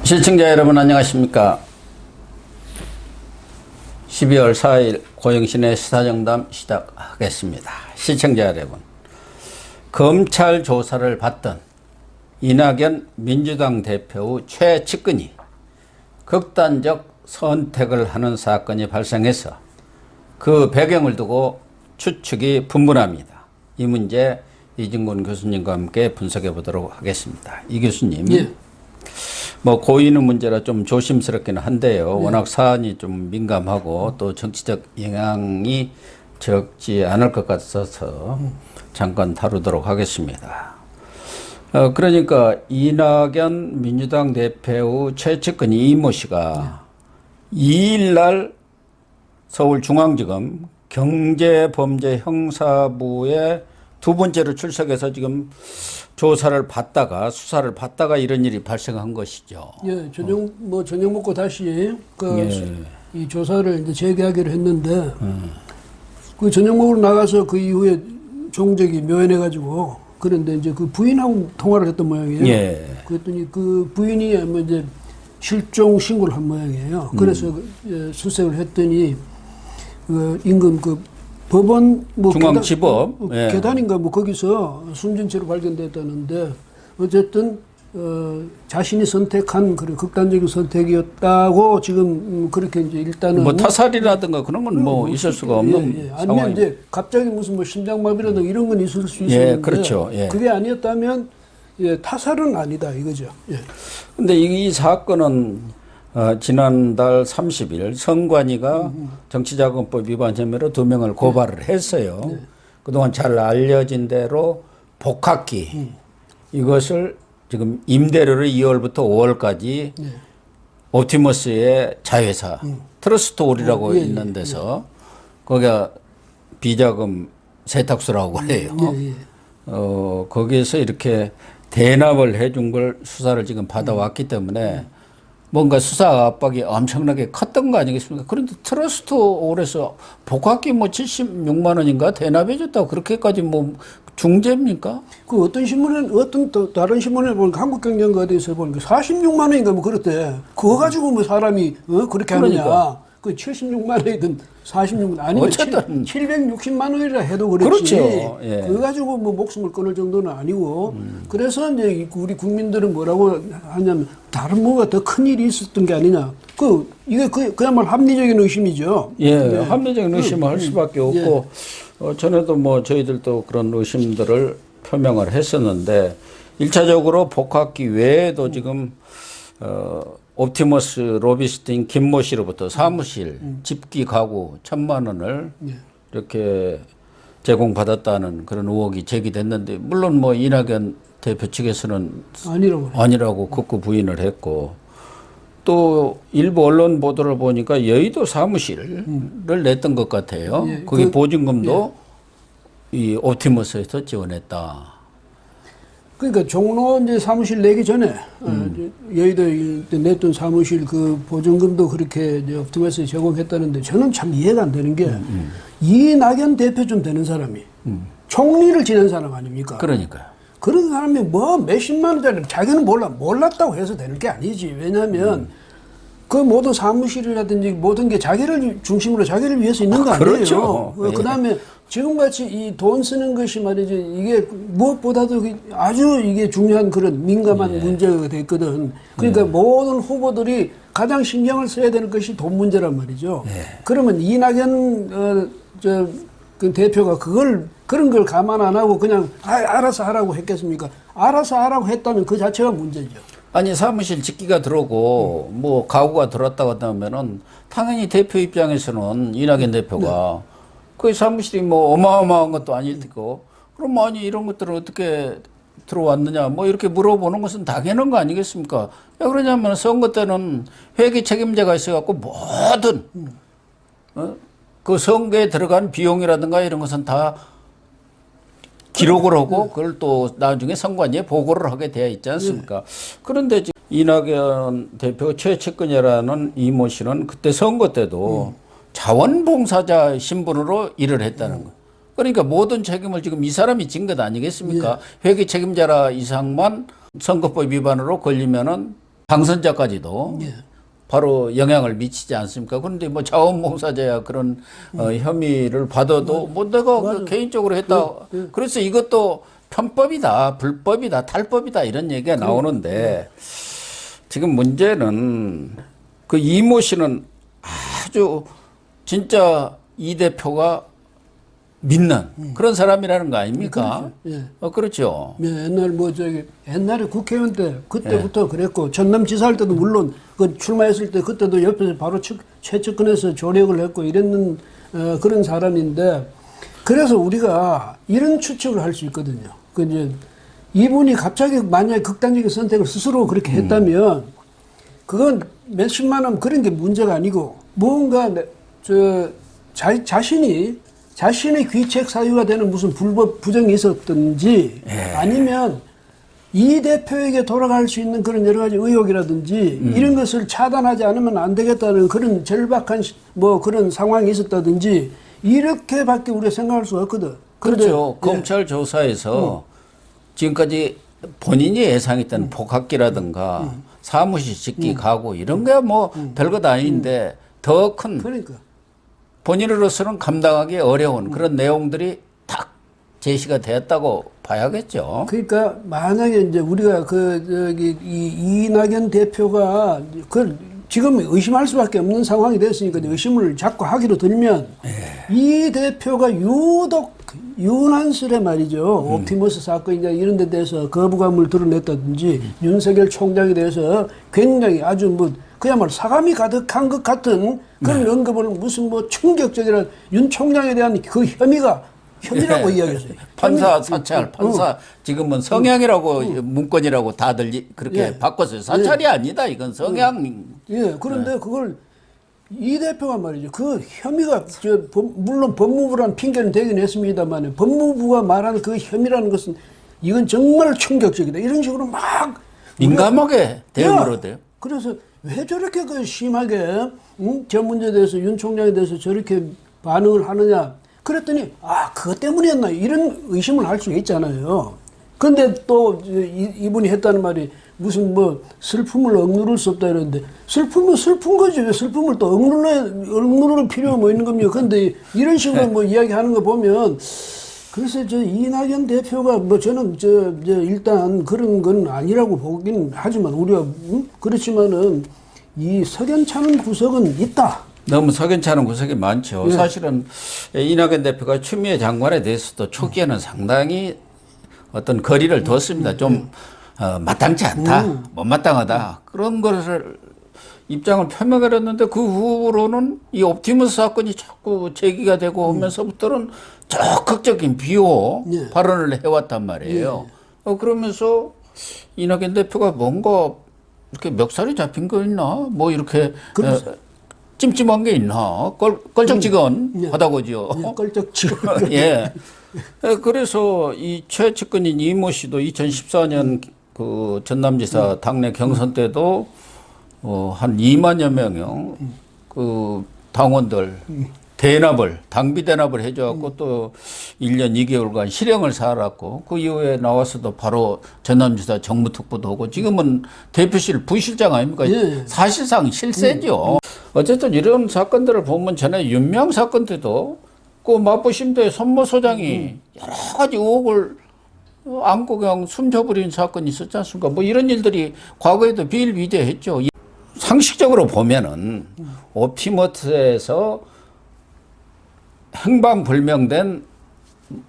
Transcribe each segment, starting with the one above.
시청자 여러분 안녕하십니까. 12월 4일 고영신의 시사정담 시작하겠습니다. 시청자 여러분, 검찰 조사를 받던 이낙연 민주당 대표 최측근이 극단적 선택을 하는 사건이 발생해서 그 배경을 두고 추측이 분분합니다. 이 문제 이진곤 교수님과 함께 분석해 보도록 하겠습니다. 이 교수님, 예. 뭐 고의는 문제라 좀 조심스럽기는 한데요. 워낙 사안이 좀 민감하고 또 정치적 영향이 적지 않을 것 같아서 잠깐 다루도록 하겠습니다. 그러니까 이낙연 민주당 대표 최측근 이모 씨가 2일 날 서울중앙지검 경제범죄형사부에 두 번째로 출석해서 지금 조사를 받다가 수사를 받다가 이런 일이 발생한 것이죠. 예, 저녁 먹고 다시 예. 이 조사를 이제 재개하기로 했는데 그 저녁 먹으러 나가서 그 이후에 종적이 묘연해가지고 그런데 이제 그 부인하고 통화를 했던 모양이에요. 예. 그랬더니 그 부인이 뭐 이제 실종 신고를 한 모양이에요. 그래서 수색을 했더니 그 인근 그 법원 뭐 중앙지법 계단인가 뭐 거기서 숨진 채로 발견됐다는데 어쨌든 자신이 선택한 그런 극단적인 선택이었다고 지금 그렇게 이제 일단은 뭐 타살이라든가 그런 건 뭐 있을 수가 없는 아니면 상황이. 이제 갑자기 무슨 뭐 심장마비라든가 이런 건 있을 수 있었는데 그렇죠. 예. 그게 아니었다면 타살은 아니다 이거죠. 예. 근데 이 사건은 지난달 30일 선관위가 정치자금법 위반 혐의로 2명을 고발을 했어요. 네. 그동안 잘 알려진 대로 복합기 이것을 지금 임대료를 2월부터 5월까지 옵티머스의 자회사 트러스트홀이라고 있는 데서 거기가 비자금 세탁소라고 그래요. 거기에서 이렇게 대납을 해준 걸 수사를 지금 받아왔기 때문에 뭔가 수사 압박이 엄청나게 컸던 거 아니겠습니까? 그런데 트러스트 홀에서 복합기 뭐 76만 원인가 대납해줬다고 그렇게까지 뭐 중재입니까? 그 어떤 신문에 어떤 또 다른 신문에 보니까 한국경제인가 어디서 보니까 46만 원인가 뭐 그렇대. 그거 가지고 뭐 사람이 그렇게 하느냐? 그러니까. 그 76만 원이든 46만 아니면 어쨌든 760만 원이라 해도 그렇지. 그렇죠. 예. 그거 가지고 뭐 목숨을 끊을 정도는 아니고 그래서 이제 우리 국민들은 뭐라고 하냐면 다른 뭐가 더 큰 일이 있었던 게 아니냐. 이게 그야말로 합리적인 의심이죠. 예, 합리적인 의심을 할 수밖에 없고 전에도 뭐 저희들도 그런 의심들을 표명을 했었는데 1차적으로 복합기 외에도 지금 옵티머스 로비스트인 김모 씨로부터 사무실, 집기 가구 1,000만 원을 이렇게 제공받았다는 그런 의혹이 제기됐는데 물론 뭐 이낙연 대표 측에서는 아니라고 극구 부인을 했고 또 일부 언론 보도를 보니까 여의도 사무실을 냈던 것 같아요. 예, 거기 보증금도 이 옵티머스에서 지원했다. 그러니까 종로 이제 사무실 내기 전에 여의도에 냈던 사무실 그 보증금도 그렇게 이제 옵티머스에 제공했다는데 저는 참 이해가 안 되는 게 이낙연 대표 좀 되는 사람이 총리를 지낸 사람 아닙니까? 그러니까요. 그런 사람이 뭐 몇십만 원짜리 자기는 몰랐다고 해서 되는 게 아니지. 왜냐하면 그 모든 사무실이라든지 모든 게 자기를 중심으로 자기를 위해서 있는 거 아니에요. 그렇죠. 그다음에 지금같이 이 돈 쓰는 것이 말이지 이게 무엇보다도 아주 이게 중요한 그런 민감한 문제가 됐거든. 그러니까 모든 후보들이 가장 신경을 써야 되는 것이 돈 문제란 말이죠. 그러면 이낙연 그 대표가 그런 걸 감안 안 하고 그냥 알아서 하라고 했겠습니까? 알아서 하라고 했다면 그 자체가 문제죠. 아니 사무실 집기가 들어오고 뭐 가구가 들어왔다고 한다면은 당연히 대표 입장에서는 이낙연 대표가 그 사무실이 뭐 어마어마한 것도 아닐 테고 그럼 아니 이런 것들은 어떻게 들어왔느냐 뭐 이렇게 물어보는 것은 당연한 거 아니겠습니까? 왜 그러냐면 선거 때는 회계 책임자가 있어갖고 모든 그 선거에 들어간 비용이라든가 이런 것은 다 기록을 하고 그걸 또 나중에 선관위에 보고를 하게 되어 있지 않습니까? 그런데 지금 이낙연 대표 최측근이라는 이모 씨는 그때 선거 때도 자원봉사자 신분으로 일을 했다는 거. 그러니까 모든 책임을 지금 이 사람이 진 것 아니겠습니까? 회계 책임자라 이상만 선거법 위반으로 걸리면은 당선자까지도 예. 바로 영향을 미치지 않습니까? 그런데 뭐 자원봉사자야 그런 혐의를 받아도 뭐 내가 그 개인적으로 했다. 그래서 이것도 편법이다, 불법이다, 탈법이다 이런 얘기가 나오는데 지금 문제는 그 이모 씨는 아주 진짜 이 대표가 믿는 그런 사람이라는 거 아닙니까? 예. 그렇죠. 예, 옛날 뭐 저기 옛날에 국회의원 때 그때부터 그랬고 전남지사 할 때도 물론 그 출마했을 때 그때도 옆에서 바로 최측근에서 조력을 했고 이랬는 그런 사람인데 그래서 우리가 이런 추측을 할 수 있거든요. 그 이제 이분이 갑자기 만약에 극단적인 선택을 스스로 그렇게 했다면 그건 몇십만 원 그런 게 문제가 아니고 뭔가 자신의 귀책 사유가 되는 무슨 불법 부정이 있었든지 아니면 이 대표에게 돌아갈 수 있는 그런 여러 가지 의혹이라든지 이런 것을 차단하지 않으면 안 되겠다는 그런 절박한 뭐 그런 상황이 있었다든지 이렇게밖에 우리가 생각할 수가 없거든. 그렇죠. 검찰 조사에서 지금까지 본인이 예상했던 복학기라든가 사무실 짓기 가구 이런 게 뭐 별것 아닌데 더 큰 그러니까. 본인으로서는 감당하기 어려운 그런 내용들이 딱 제시가 되었다고 봐야겠죠. 그러니까 만약에 이제 우리가 이 이낙연 대표가 지금 의심할 수밖에 없는 상황이 됐으니까 의심을 자꾸 하기로 들면 이 대표가 유독 유난스레 말이죠. 옵티머스 사건 이제 이런 데 대해서 거부감을 드러냈다든지 윤석열 총장에 대해서 굉장히 아주 뭐 그야말로 사감이 가득한 것 같은 그런 언급을 무슨 뭐 충격적이라 윤 총장에 대한 그 혐의라고 이야기했어요. 판사 사찰, 판사 지금은 성향이라고 문건이라고 다들 그렇게 바꿨어요. 사찰이 아니다. 이건 성향. 예, 그런데 그걸 이 대표가 말이죠. 그 혐의가 물론 법무부란 핑계는 되긴 했습니다만 법무부가 말하는 그 혐의라는 것은 이건 정말 충격적이다. 이런 식으로 막 민감하게 대응을 돼요. 그래서 왜 저렇게 그 심하게 저 문제에 대해서 윤 총장에 대해서 저렇게 반응을 하느냐 그랬더니 그것 때문이었나 이런 의심을 할 수 있잖아요. 근데 또 이분이 했다는 말이 무슨 뭐 슬픔을 억누를 수 없다 이러는데 슬픔은 슬픈 거지 왜 슬픔을 또 억누를 필요가 뭐 있는 겁니까? 근데 이런 식으로 뭐 이야기하는 거 보면 그래서 이낙연 대표가 뭐 저는 일단 그런 건 아니라고 보긴 하지만 우리가 그렇지만은 이 석연찮은 구석은 있다. 너무 석연찮은 구석이 많죠. 사실은 이낙연 대표가 추미애 장관에 대해서도 초기에는 상당히 어떤 거리를 뒀습니다. 좀 마땅치 않다, 못마땅하다 그런 것을 입장을 표명했는데 그 후로는 이 옵티머스 사건이 자꾸 제기가 되고 오면서부터는 적극적인 비호 발언을 해왔단 말이에요. 그러면서 이낙연 대표가 뭔가 이렇게 멱살이 잡힌 거 있나? 뭐 이렇게 찜찜한 게 있나? 껄쩍지근하다고죠. 껄쩍지근. 예. 그래서 이 최측근인 이모 씨도 2014년 그 전남지사 당내 경선 때도 한 2만여 명의 그 당원들 당비 대납을 해줘갖고 또 1년 2개월간 실형을 살았고 그 이후에 나와서도 바로 전남지사 정무특보도 오고 지금은 대표실 부실장 아닙니까? 사실상 실세죠. 어쨌든 이런 사건들을 보면 전에 윤명 사건 때도 그 마포심도의 손모 소장이 여러 가지 의혹을 안고 그냥 숨져버린 사건이 있었지 않습니까? 뭐 이런 일들이 과거에도 비일비재했죠. 상식적으로 보면은 옵티머스에서 행방불명된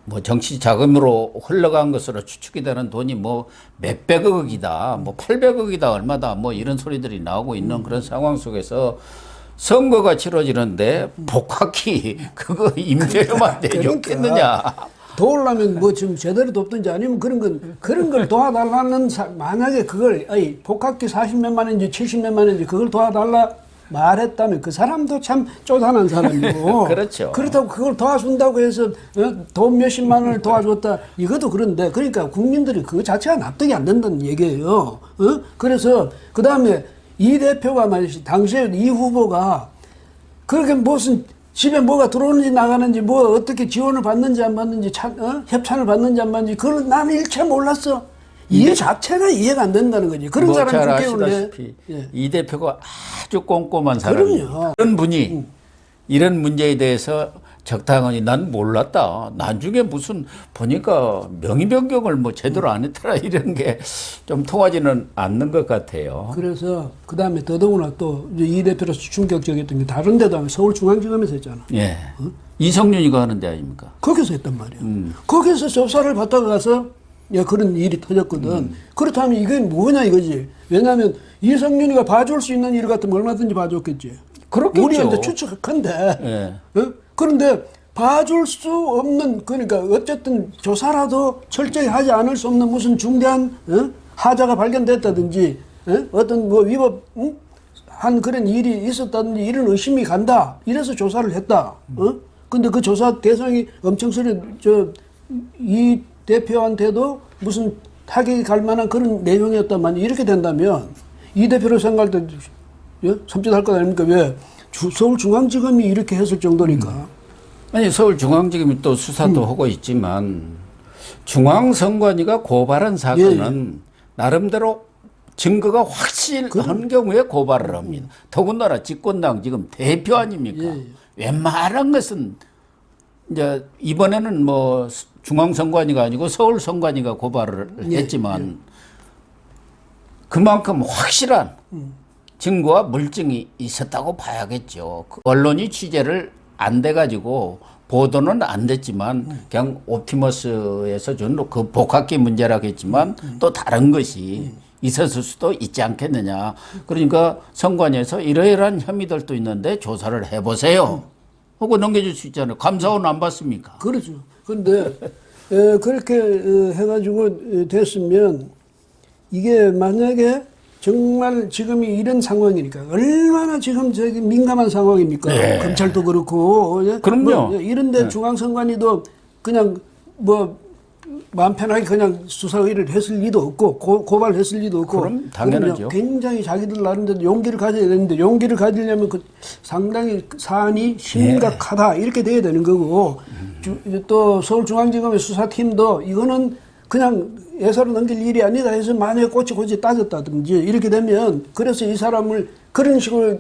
뭐 정치 자금으로 흘러간 것으로 추측이 되는 돈이 뭐 몇백억이다, 뭐 800억이다, 얼마다, 뭐 이런 소리들이 나오고 있는 그런 상황 속에서 선거가 치러지는데 복학기 그거 임대료만 내줬겠느냐. 도우려면 뭐 지금 제대로 돕든지 아니면 그런 걸 도와달라는 만약에 그걸 복학기 40몇만 원인지 70몇만 원인지 그걸 도와달라 말했다면 그 사람도 참 쪼잔한 사람이고 그렇죠. 그렇다고 그걸 도와준다고 해서 돈 몇십만 원을 도와줬다 이것도 그런데 그러니까 국민들이 그거 자체가 납득이 안 된다는 얘기예요. 그래서 그 다음에 이 대표가 말이지 당시에 이 후보가 그렇게 무슨 집에 뭐가 들어오는지 나가는지 뭐 어떻게 지원을 받는지 안 받는지 협찬을 받는지 안 받는지 그걸 나는 일체 몰랐어. 이 자체가 이해가 안 된다는 거지. 그런 뭐 잘 사람이 국회의원을 아시다시피 예. 이 대표가 아주 꼼꼼한 사람이에요. 그럼요. 이런 분이 이런 문제에 대해서 적당하니 난 몰랐다. 나중에 무슨 보니까 명의 변경을 뭐 제대로 안 했더라 이런 게 좀 통하지는 않는 것 같아요. 그래서 그 다음에 더더구나 또 이 대표로서 충격적이었던 게 다른 데도 하면 서울중앙지검에서 했잖아. 예. 이성윤이가 하는 데 아닙니까? 거기서 했단 말이야. 거기서 조사를 받다가 가서 야 그런 일이 터졌거든. 그렇다면 이게 뭐냐 이거지. 왜냐하면 이성윤이가 봐줄 수 있는 일 같으면 얼마든지 봐줬겠지. 그렇겠죠. 우리가 이제 추측한데. 예. 어? 그런데 봐줄 수 없는 그러니까 어쨌든 조사라도 철저히 하지 않을 수 없는 무슨 중대한 하자가 발견됐다든지 어떤 뭐 위법 한 그런 일이 있었다든지 이런 의심이 간다. 이래서 조사를 했다. 근데 그 조사 대상이 엄청 이 대표한테도 무슨 타격이 갈 만한 그런 내용이었다만 이렇게 된다면 이 대표를 생각할 때 섬찟할 것 아닙니까? 왜? 서울중앙지검이 이렇게 했을 정도니까. 아니 서울중앙지검이 또 수사도 하고 있지만 중앙선관위가 고발한 사건은 나름대로 증거가 확실한 경우에 고발을 합니다. 더군다나 집권당 지금 대표 아닙니까? 웬만한 것은 이제 이번에는 뭐 중앙선관위가 아니고 서울선관위가 고발을 했지만 그만큼 확실한 증거와 물증이 있었다고 봐야겠죠. 언론이 취재를 안 돼가지고 보도는 안 됐지만 그냥 옵티머스에서 준 그 복합기 문제라겠지만 또 다른 것이 있었을 수도 있지 않겠느냐. 그러니까 선관위에서 이러이러한 혐의들도 있는데 조사를 해보세요. 하고 넘겨줄 수 있잖아요. 감사원 안 받습니까? 그렇죠. 그런데 그렇게 해가지고 됐으면 이게 만약에 정말 지금이 이런 상황이니까 얼마나 지금 저기 민감한 상황입니까? 네. 검찰도 그렇고 그럼요. 뭐 이런데 중앙선관위도 그냥 뭐 마음 편하게 그냥 수사 의뢰를 했을 리도 없고 고발했을 리도 없고 그럼 당연하죠. 굉장히 자기들 나름대로 용기를 가져야 되는데 용기를 가지려면 그 상당히 사안이 심각하다 이렇게 돼야 되는 거고 또 서울중앙지검의 수사팀도 이거는 그냥 예사로 넘길 일이 아니다 해서 만약에 꼬치꼬치 따졌다든지 이렇게 되면 그래서 이 사람을 그런 식으로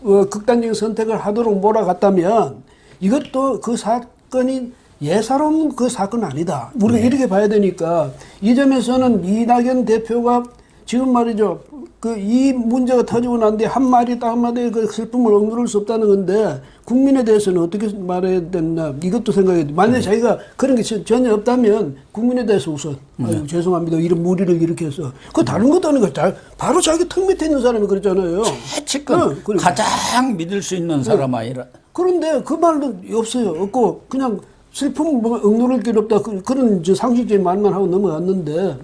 극단적인 선택을 하도록 몰아갔다면 이것도 그 사건이 예사로운 그 사건은 아니다. 우리가 이렇게 봐야 되니까 이 점에서는 이낙연 대표가 지금 말이죠. 이 문제가 터지고 난 뒤에 한마디에 그 슬픔을 억누를 수 없다는 건데 국민에 대해서는 어떻게 말해야 되나 이것도 생각해야 돼. 만약에 자기가 그런 게 전혀 없다면 국민에 대해서 우선 아유, 죄송합니다. 이런 무리를 일으켜서 그 다른 것도 아니고 바로 자기 턱 밑에 있는 사람이 그랬잖아요. 최측근 가장 믿을 수 있는 사람 아니라. 그런데 그 말도 없어요. 없고 그냥 슬픔 억누를 길 없다 그런 상식적인 말만 하고 넘어갔는데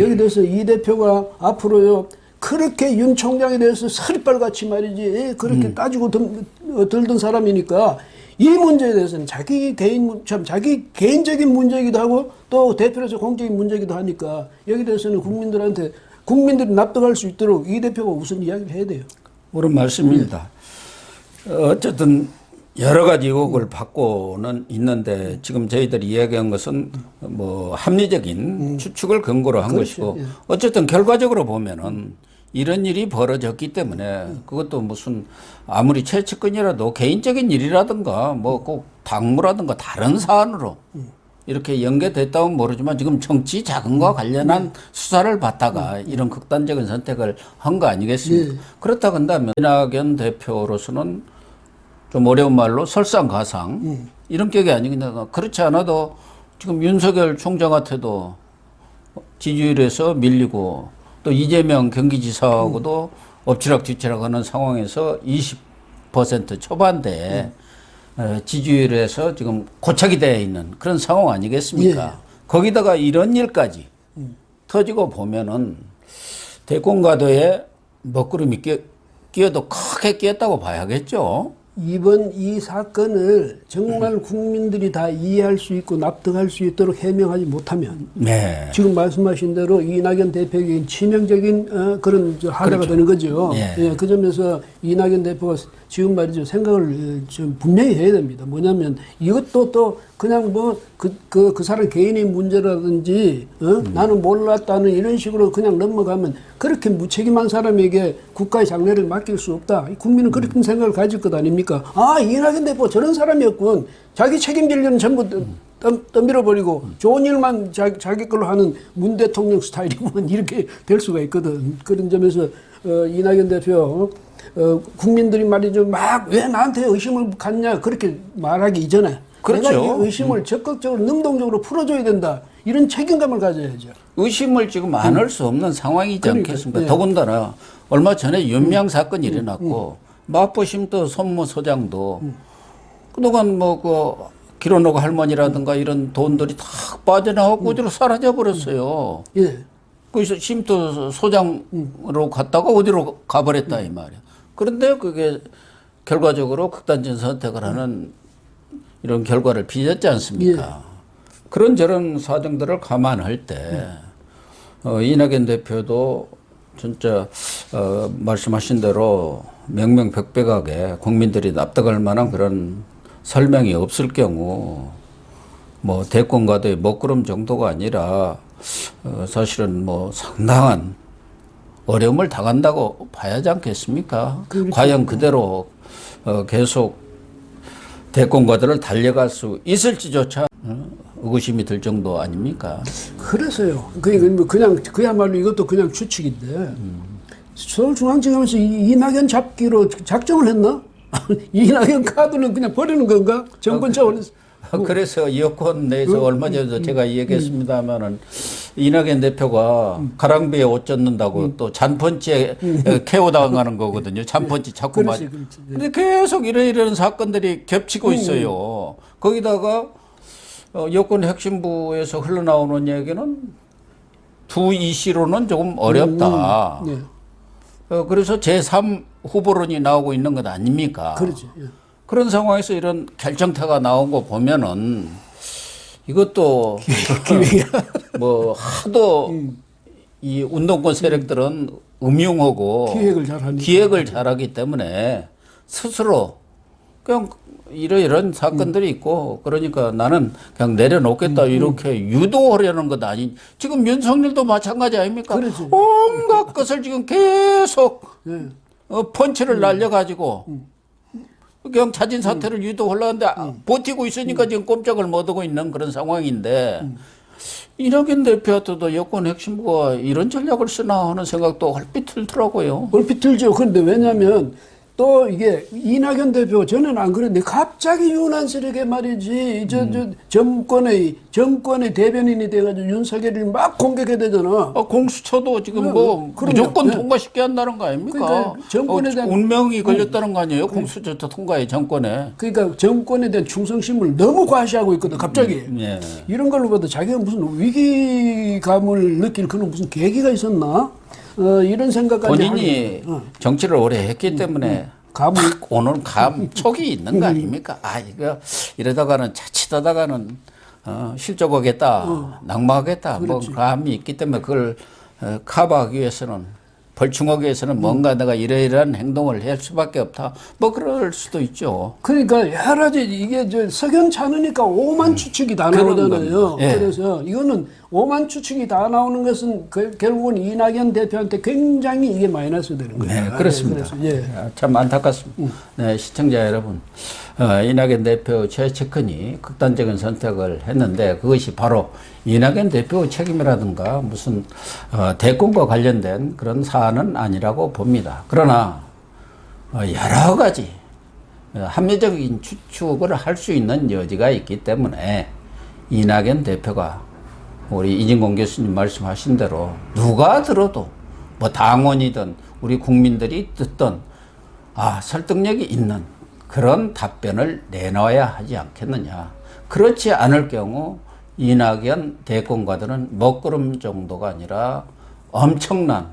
여기 대해서 이 대표가 앞으로요 그렇게 윤 총장에 대해서 서리빨같이 말이지 그렇게 따지고 들던 사람이니까 이 문제에 대해서는 자기 개인적인 문제이기도 하고 또 대표로서 공적인 문제이기도 하니까 여기 대해서는 국민들이 납득할 수 있도록 이 대표가 우선 이야기를 해야 돼요. 옳은 말씀입니다. 어쨌든 여러 가지 의혹을 받고는 있는데 지금 저희들이 이야기한 것은 뭐 합리적인 추측을 근거로 한 것이고 어쨌든 결과적으로 보면은 이런 일이 벌어졌기 때문에 그것도 무슨 아무리 최측근이라도 개인적인 일이라든가 뭐 꼭 당무라든가 다른 사안으로 이렇게 연계됐다면 모르지만 지금 정치 자금과 관련한 수사를 받다가 이런 극단적인 선택을 한 거 아니겠습니까? 그렇다 한다면 이낙연 대표로서는 좀 어려운 말로 설상가상 이런 격이 아니겠나. 그렇지 않아도 지금 윤석열 총장한테도 지지율에서 밀리고 또 이재명 경기지사하고도 엎치락뒤치락 하는 상황에서 20% 초반대에 지지율에서 지금 고착이 되어 있는 그런 상황 아니겠습니까? 거기다가 이런 일까지 터지고 보면은 대권가도에 먹구름이 끼어도 크게 끼었다고 봐야겠죠. 이번 이 사건을 정말 국민들이 다 이해할 수 있고 납득할 수 있도록 해명하지 못하면 지금 말씀하신 대로 이낙연 대표에게 치명적인 그런 하자가 되는 거죠. 그 점에서 이낙연 대표가 지금 말이죠 생각을 좀 분명히 해야 됩니다. 뭐냐면 이것도 또 그냥 뭐 그 사람 개인의 문제라든지 나는 몰랐다는 이런 식으로 그냥 넘어가면 그렇게 무책임한 사람에게 국가의 장래를 맡길 수 없다. 국민은 그렇게 생각을 가질 것 아닙니까? 아, 이낙연 대표 저런 사람이었군. 자기 책임질 일은 전부 떠밀어버리고 좋은 일만 자기 걸로 하는 문 대통령 스타일이면 이렇게 될 수가 있거든. 그런 점에서 이낙연 대표 국민들이 말이죠 막 왜 나한테 의심을 갖냐 그렇게 말하기 이전에 그렇죠. 내가 이 의심을 적극적으로 능동적으로 풀어줘야 된다. 이런 책임감을 가져야죠. 의심을 지금 안 할 수 없는 상황이지 그러니까, 않겠습니까? 네. 더군다나 얼마 전에 윤명 사건이 일어났고 마포쉼터 손무소장도 그동안 뭐 그 기로노가 할머니라든가 이런 돈들이 다 빠져나가고 어디로 사라져 버렸어요. 예. 그래서 쉼터 소장으로 갔다가 어디로 가버렸다 이 말이야. 그런데 그게 결과적으로 극단적 선택을 하는 이런 결과를 빚었지 않습니까? 그런 저런 사정들을 감안할 때 이낙연 대표도 진짜 말씀하신 대로 명명백백하게 국민들이 납득할 만한 그런 설명이 없을 경우 뭐 대권과도의 먹구름 정도가 아니라 사실은 뭐 상당한 어려움을 당한다고 봐야지 않겠습니까? 그렇죠. 과연 그대로 계속 대권과도를 달려갈 수 있을지조차 의구심이 들 정도 아닙니까? 그래서요. 그냥 그야말로 이것도 그냥 추측인데 서울중앙지검에서 이낙연 잡기로 작정을 했나? 이낙연 카드는 그냥 버리는 건가? 정권 차원에서. 그래서 여권 내에서 얼마 전에도 제가 얘기했습니다마는 이낙연 대표가 가랑비에 옷 젖는다고 또 잔펀치에 KO 당하는 거거든요. 잔펀치 자꾸 맞. 근데 계속 이런 사건들이 겹치고 있어요. 거기다가 여권 핵심부에서 흘러나오는 얘기는 두 이씨로는 조금 어렵다. 네. 그래서 제3 후보론이 나오고 있는 것 아닙니까? 그렇죠. 예. 그런 상황에서 이런 결정타가 나온 거 보면은 이것도 뭐 하도 이 운동권 세력들은 음흉하고 기획을 잘하기 때문에 스스로 그냥 이런 사건들이 있고 그러니까 나는 그냥 내려놓겠다 이렇게 유도하려는 것 아닌 지금 윤석열도 마찬가지 아닙니까? 그렇지. 온갖 것을 지금 계속 펀치를 날려가지고 그냥 자진 사퇴를 유도하려는데 버티고 있으니까 지금 꼼짝을 못하고 있는 그런 상황인데 이낙연 대표한테도 여권 핵심부가 이런 전략을 쓰나 하는 생각도 얼핏 들더라고요. 얼핏 들죠. 그런데 왜냐하면 또 이게 이낙연 대표 전에는 안 그랬는데 갑자기 유난스럽게 말이지 저 정권의 대변인이 돼가지고 윤석열을 막 공격해야 되잖아. 공수처도 지금 뭐 무조건 통과시켜야 한다는 거 아닙니까? 그러니까 정권에 대한 운명이 걸렸다는 거 아니에요? 공수처 통과에 정권에. 그러니까 정권에 대한 충성심을 너무 과시하고 있거든. 갑자기 예. 이런 걸로 봐도 자기가 무슨 위기감을 느낄 그런 무슨 계기가 있었나? 이런 생각까지 본인이 정치를 오래 했기 때문에 오늘 감촉이 있는 거 아닙니까? 아 이거 이러다가는 자칫하다가는 실족하겠다, 낙마하겠다, 뭐 감이 있기 때문에 그걸 커버하기 위해서는 벌충하기 위해서는 뭔가 내가 이러이러한 행동을 할 수밖에 없다. 뭐 그럴 수도 있죠. 그러니까 여러 가지 이게 석연치 않으니까 오만 추측이 다 나오잖아요. 예. 그래서 이거는 오만 추측이 다 나오는 것은 결국은 이낙연 대표한테 굉장히 이게 마이너스 되는 거예요. 네, 그렇습니다. 예. 참 안타깝습니다. 네, 시청자 여러분, 이낙연 대표 최측근이 극단적인 선택을 했는데 그것이 바로 이낙연 대표 책임이라든가 무슨 대권과 관련된 그런 사안은 아니라고 봅니다. 그러나 여러 가지 합리적인 추측을 할 수 있는 여지가 있기 때문에 이낙연 대표가 우리 이진공 교수님 말씀하신 대로 누가 들어도 뭐 당원이든 우리 국민들이 듣던 설득력이 있는 그런 답변을 내놔야 하지 않겠느냐. 그렇지 않을 경우 이낙연 대권과들은 먹구름 정도가 아니라 엄청난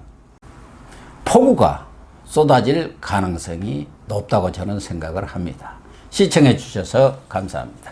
폭우가 쏟아질 가능성이 높다고 저는 생각을 합니다. 시청해 주셔서 감사합니다.